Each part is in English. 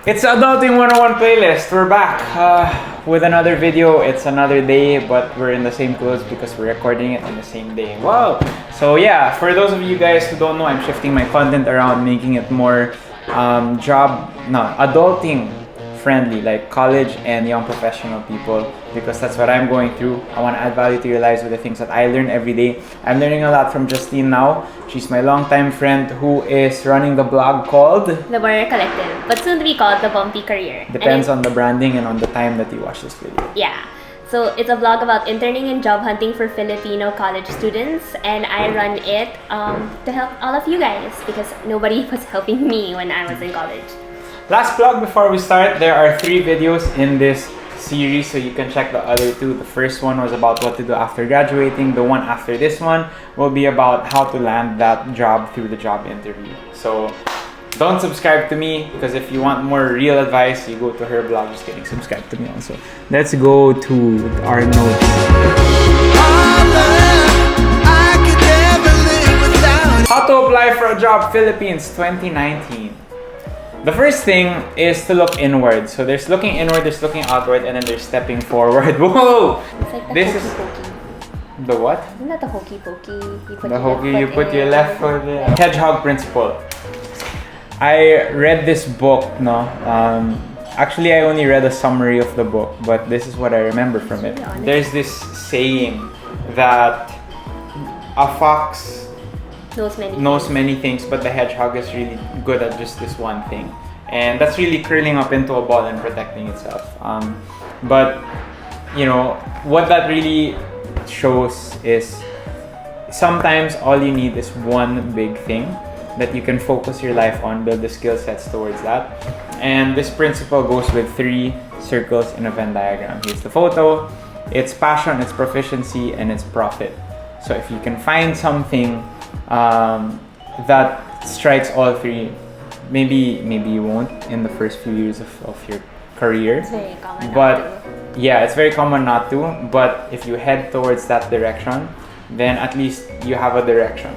It's Adulting 101 playlist. We're back with another video. It's another day, but we're in the same clothes because we're recording it on the same day. Wow! So yeah, for those of you guys who don't know, I'm shifting my content around, making it more adulting friendly, like college and young professional people, because that's what I'm going through. I want to add value to your lives with the things that I learn every day. I'm learning a lot from Justine now. She's my longtime friend who is running the blog called The Warrior Collective, but soon to be called The Bumpy Career. Depends on the branding and on the time that you watch this video. Yeah. So it's a blog about interning and job hunting for Filipino college students, and I run it to help all of you guys because nobody was helping me when I was in college. Last plug before we start, there are 3 videos in this series, so you can check the other 2. The first one was about what to do after graduating. The one after this one will be about how to land that job through the job interview. So don't subscribe to me because if you want more real advice, you go to her blog. Just kidding, subscribe to me also. Let's go to our notes. How to apply for a job, Philippines 2019. The first thing is to look inward. So there's looking inward, there's looking outward, and then there's stepping forward. Whoa! It's like the this hokey is pokey. the what? Isn't that the hokey pokey? You put your left foot in. Hedgehog principle. I read this book, actually I only read a summary of the book, but this is what I remember from it. There's this saying that a fox knows many things, but the hedgehog is really good at just this one thing, and that's really curling up into a ball and protecting itself. But you know what that really shows is sometimes all you need is one big thing that you can focus your life on, build the skill sets towards that. And this principle goes with 3 circles in a Venn diagram. Here's the photo. It's passion, it's proficiency, and it's profit. So if you can find something that strikes all 3, maybe you won't in the first few years of your career. It's very common but not to. Yeah, it's very common not to, but if you head towards that direction, then at least you have a direction.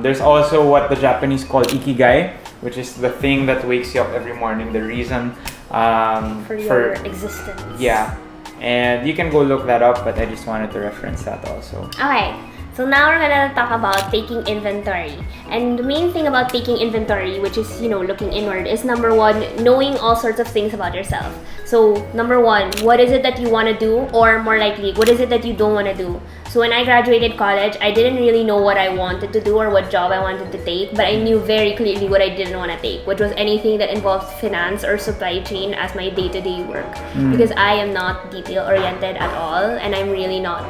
There's also what the Japanese call ikigai, which is the thing that wakes you up every morning, the reason for your existence. Yeah, and you can go look that up, but I just wanted to reference that also. Okay, so now we're gonna talk about taking inventory. And the main thing about taking inventory, which is, looking inward, is number 1, knowing all sorts of things about yourself. So number 1, what is it that you want to do, or more likely, what is it that you don't want to do? So when I graduated college, I didn't really know what I wanted to do or what job I wanted to take, but I knew very clearly what I didn't want to take, which was anything that involves finance or supply chain as my day-to-day work. Because I am not detail-oriented at all, and I'm really not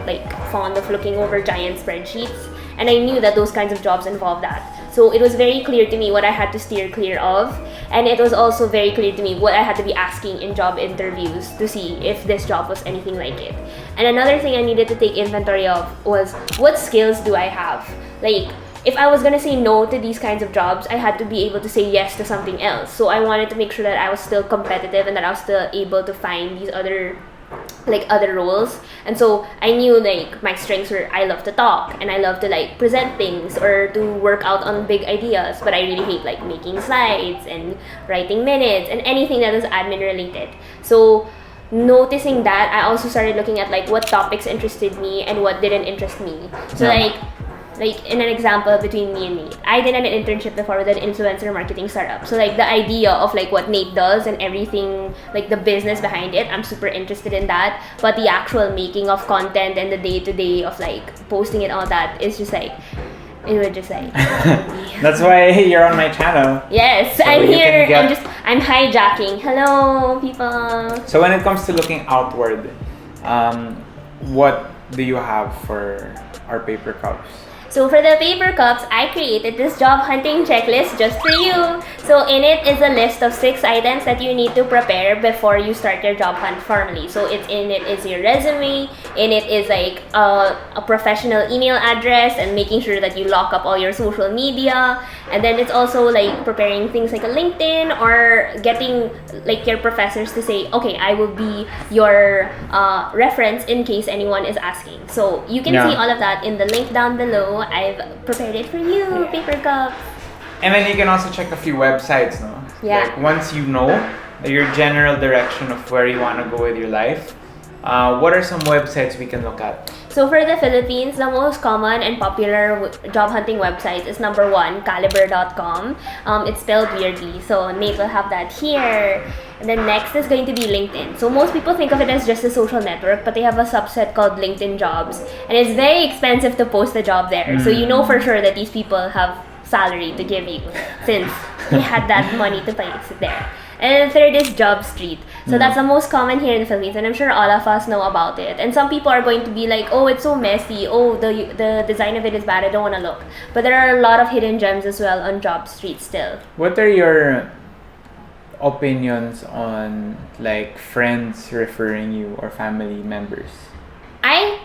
fond of looking over giant spreadsheets. And I knew that those kinds of jobs involve that. So it was very clear to me what I had to steer clear of, and it was also very clear to me what I had to be asking in job interviews to see if this job was anything like it. And another thing I needed to take inventory of was, what skills do I have? If I was gonna say no to these kinds of jobs, I had to be able to say yes to something else. So I wanted to make sure that I was still competitive and that I was still able to find these other roles. And so I knew my strengths were, I love to talk and I love to present things or to work out on big ideas, but I really hate making slides and writing minutes and anything that is admin related. So noticing that, I also started looking at what topics interested me and what didn't interest me. So in an example between me and Nate, I did an internship before with an influencer marketing startup. So the idea of what Nate does and everything, the business behind it, I'm super interested in that. But the actual making of content and the day-to-day of posting it, all that is just it would just That's why you're on my channel. Yes, so I'm here. I'm hijacking. Hello, people. So when it comes to looking outward, what do you have for our paper cups? So for the paper cups, I created this job hunting checklist just for you. So in it is a list of 6 items that you need to prepare before you start your job hunt formally. So in it is your resume, in it is a professional email address and making sure that you lock up all your social media. And then it's also preparing things like a LinkedIn or getting your professors to say, okay, I will be your reference in case anyone is asking. So you can see all of that in the link down below. I've prepared it for you, paper cups. And then you can also check a few websites, no? Yeah. Like once you know your general direction of where you want to go with your life, what are some websites we can look at? So for the Philippines, the most common and popular job hunting website is number one, caliber.com. It's spelled weirdly, so Nate will have that here. And then next is going to be LinkedIn. So most people think of it as just a social network, but they have a subset called LinkedIn Jobs. And it's very expensive to post a job there. So you know for sure that these people have salary to give you since they had that money to place it there. And the third is Job Street. So that's the most common here in the Philippines, and I'm sure all of us know about it. And some people are going to be like, oh, it's so messy. Oh, the design of it is bad. I don't want to look. But there are a lot of hidden gems as well on Job Street still. What are your opinions on like friends referring you or family members? I'm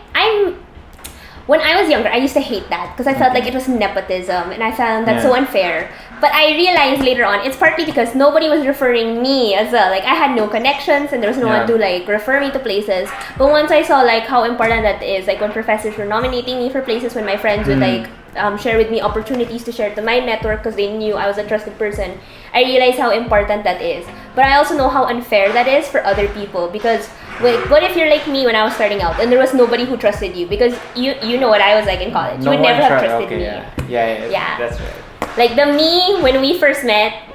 when I was younger, I used to hate that because I felt like it was nepotism, and I found that so unfair. But I realized later on, it's partly because nobody was referring me as well. Like I had no connections, and there was no one to like refer me to places. But once I saw like how important that is, like when professors were nominating me for places, when my friends would like share with me opportunities to share to my network because they knew I was a trusted person, I realized how important that is. But I also know how unfair that is for other people because what if you're like me when I was starting out and there was nobody who trusted you, because you know what I was like in college. You would never have trusted me. Yeah, that's right. Like the me when we first met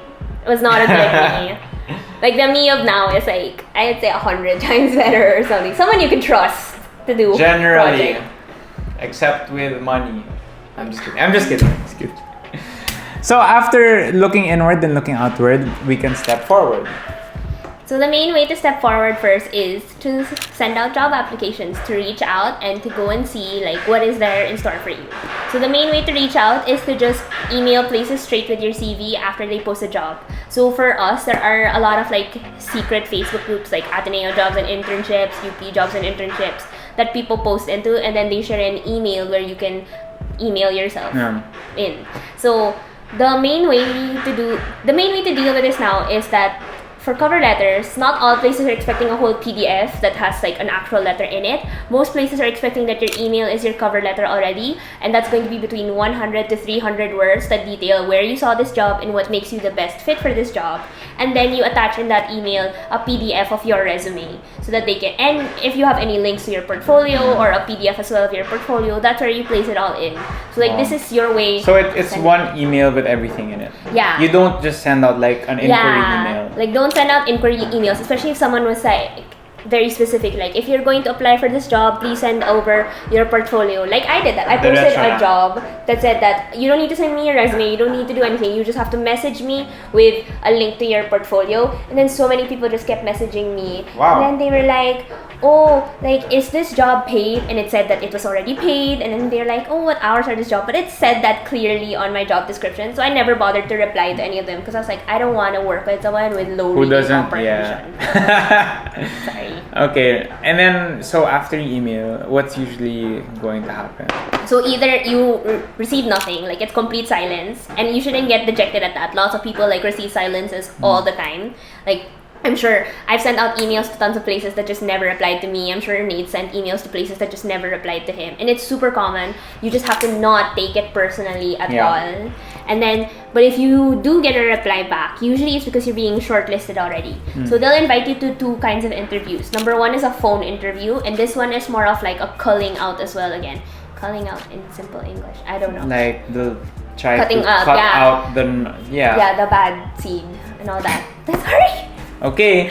was not a good me. Like the me of now is like, I'd say 100 times better or something. Someone you can trust to do generally project. Except with money. I'm just kidding. So after looking inward and looking outward, we can step forward. So the main way to step forward first is to send out job applications, to reach out and to go and see like what is there in store for you. So the main way to reach out is to just email places straight with your CV after they post a job. So for us, there are a lot of like secret Facebook groups like Ateneo Jobs and Internships, UP Jobs and Internships that people post into, and then they share an email where you can email yourself in. So the main way to deal with this now is that for cover letters, not all places are expecting a whole PDF that has like an actual letter in it. Most places are expecting that your email is your cover letter already, and that's going to be between 100 to 300 words that detail where you saw this job and what makes you the best fit for this job. And then you attach in that email a PDF of your resume so that they can, and if you have any links to your portfolio or a PDF as well of your portfolio, that's where you place it all in. So like this is your way. So it's one email with everything in it. Yeah. You don't just send out like an inquiry email. Like don't send out inquiry emails, especially if someone was like very specific, like if you're going to apply for this job, please send over your portfolio. Like I did that. I posted a job that said that you don't need to send me your resume, you don't need to do anything, you just have to message me with a link to your portfolio. And then so many people just kept messaging me. Wow. And then they were like, oh, like is this job paid? And it said that it was already paid. And then they're like, oh, what hours are this job? But it said that clearly on my job description, so I never bothered to reply to any of them because I was like, I don't want to work with someone with low reading comprehension. Sorry. Okay, and then so after you email, what's usually going to happen? So either you receive nothing, like it's complete silence, and you shouldn't get dejected at that. Lots of people like receive silences all the time. Like I'm sure I've sent out emails to tons of places that just never replied to me. I'm sure Nate sent emails to places that just never replied to him. And it's super common. You just have to not take it personally at all. And then, but if you do get a reply back, usually it's because you're being shortlisted already. So they'll invite you to two kinds of interviews. Number one is a phone interview, and this one is more of like a culling out as well again. Culling out in simple English. I don't know. Like the try cutting to out, cut out the the bad seed and all that. Sorry. Okay.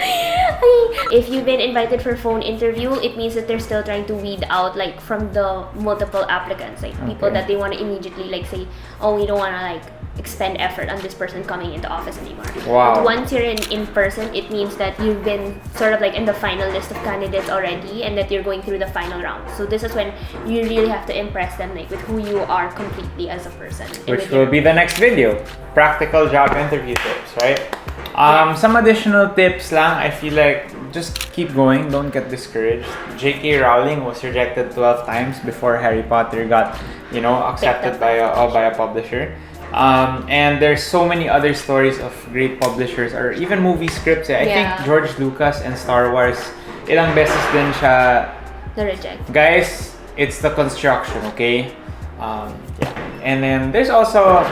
If you've been invited for a phone interview, it means that they're still trying to weed out like from the multiple applicants, like people that they want to immediately like say, oh, we don't want to like expend effort on this person coming into office anymore. Wow. But once you're in person, it means that you've been sort of like in the final list of candidates already, and that you're going through the final round. So this is when you really have to impress them like with who you are completely as a person. Which will be the next video. Practical job interview tips, right? Some additional tips lang, I feel like just keep going, don't get discouraged. J.K. Rowling was rejected 12 times before Harry Potter got, accepted by a publisher. And there's so many other stories of great publishers or even movie scripts. I think George Lucas and Star Wars, ilang beses din siya reject. Guys, it's the construction, okay? And then there's also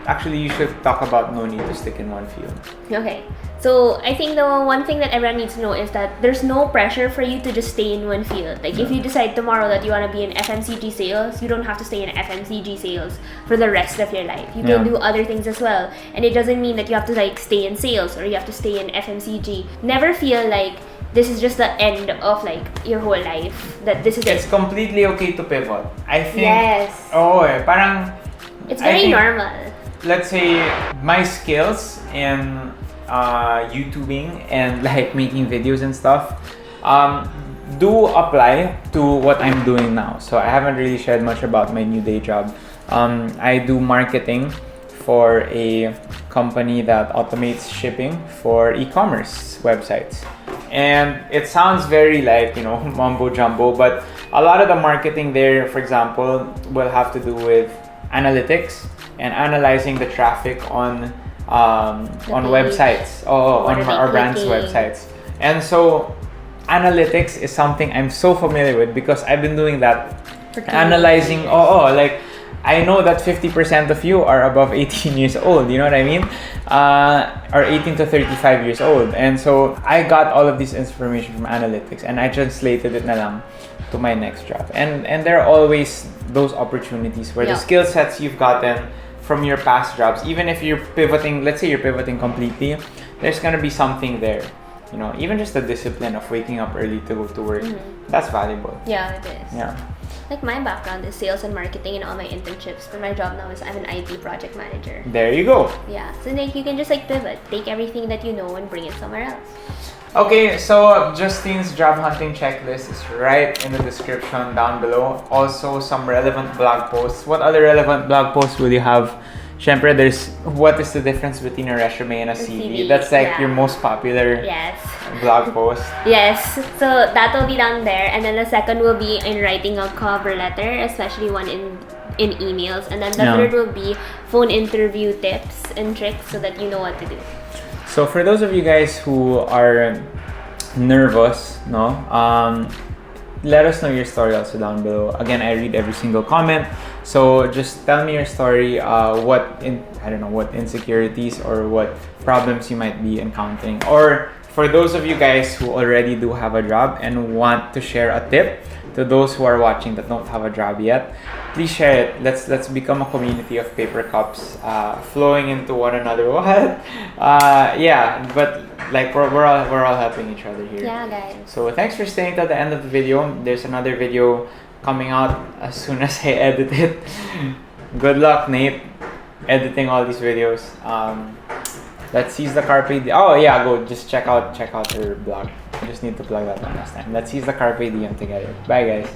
actually you should talk about no need to stick in one field. Okay. So I think the one thing that everyone needs to know is that there's no pressure for you to just stay in one field. Like if you decide tomorrow that you want to be in FMCG sales, you don't have to stay in FMCG sales for the rest of your life. You can do other things as well. And it doesn't mean that you have to like stay in sales or you have to stay in FMCG. Never feel like this is just the end of like your whole life. That this is It's it. completely okay to pivot. I think. Yes. Parang. It's I very think, normal. let's say my skills in YouTubing and like making videos and stuff do apply to what I'm doing now. So I haven't really shared much about my new day job. I do marketing for a company that automates shipping for e-commerce websites. And it sounds very like, mumbo jumbo, but a lot of the marketing there, for example, will have to do with analytics and analyzing the traffic on websites, on our brand's websites. And so analytics is something I'm so familiar with because I've been doing that, analyzing. Like I know that 50% of you are above 18 years old, you know what I mean? Or 18 to 35 years old. And so I got all of this information from analytics and I translated it na lang to my next job. And there are always those opportunities where the skill sets you've gotten from your past jobs, even if you're pivoting, let's say you're pivoting completely, there's gonna be something there. Even just the discipline of waking up early to go to work, that's valuable. Yeah, it is. Yeah. Like my background is sales and marketing, and all my internships for my job now is I'm an IT project manager. There you go. Yeah, so like you can just like pivot, take everything that you know and bring it somewhere else. Okay, so Justine's job hunting checklist is right in the description down below. Also, some relevant blog posts. What other relevant blog posts will you have? Syempre, there's what is the difference between a resume and a CV. That's like your most popular blog post. Yes, so that will be down there. And then the second will be in writing a cover letter, especially one in emails. And then the third will be phone interview tips and tricks so that you know what to do. So for those of you guys who are nervous, let us know your story also down below. Again, I read every single comment. So just tell me your story, what insecurities or what problems you might be encountering. Or for those of you guys who already do have a job and want to share a tip to those who are watching that don't have a job yet, please share it. Let's become a community of paper cups, flowing into one another. What? But like we're all helping each other here. Yeah, guys. So thanks for staying till the end of the video. There's another video coming out as soon as I edit it. Good luck, Nate, editing all these videos. Let's seize the carpe diem. Go just check out her blog. I just need to plug that one last time. Let's seize the carpe diem together. Bye, guys.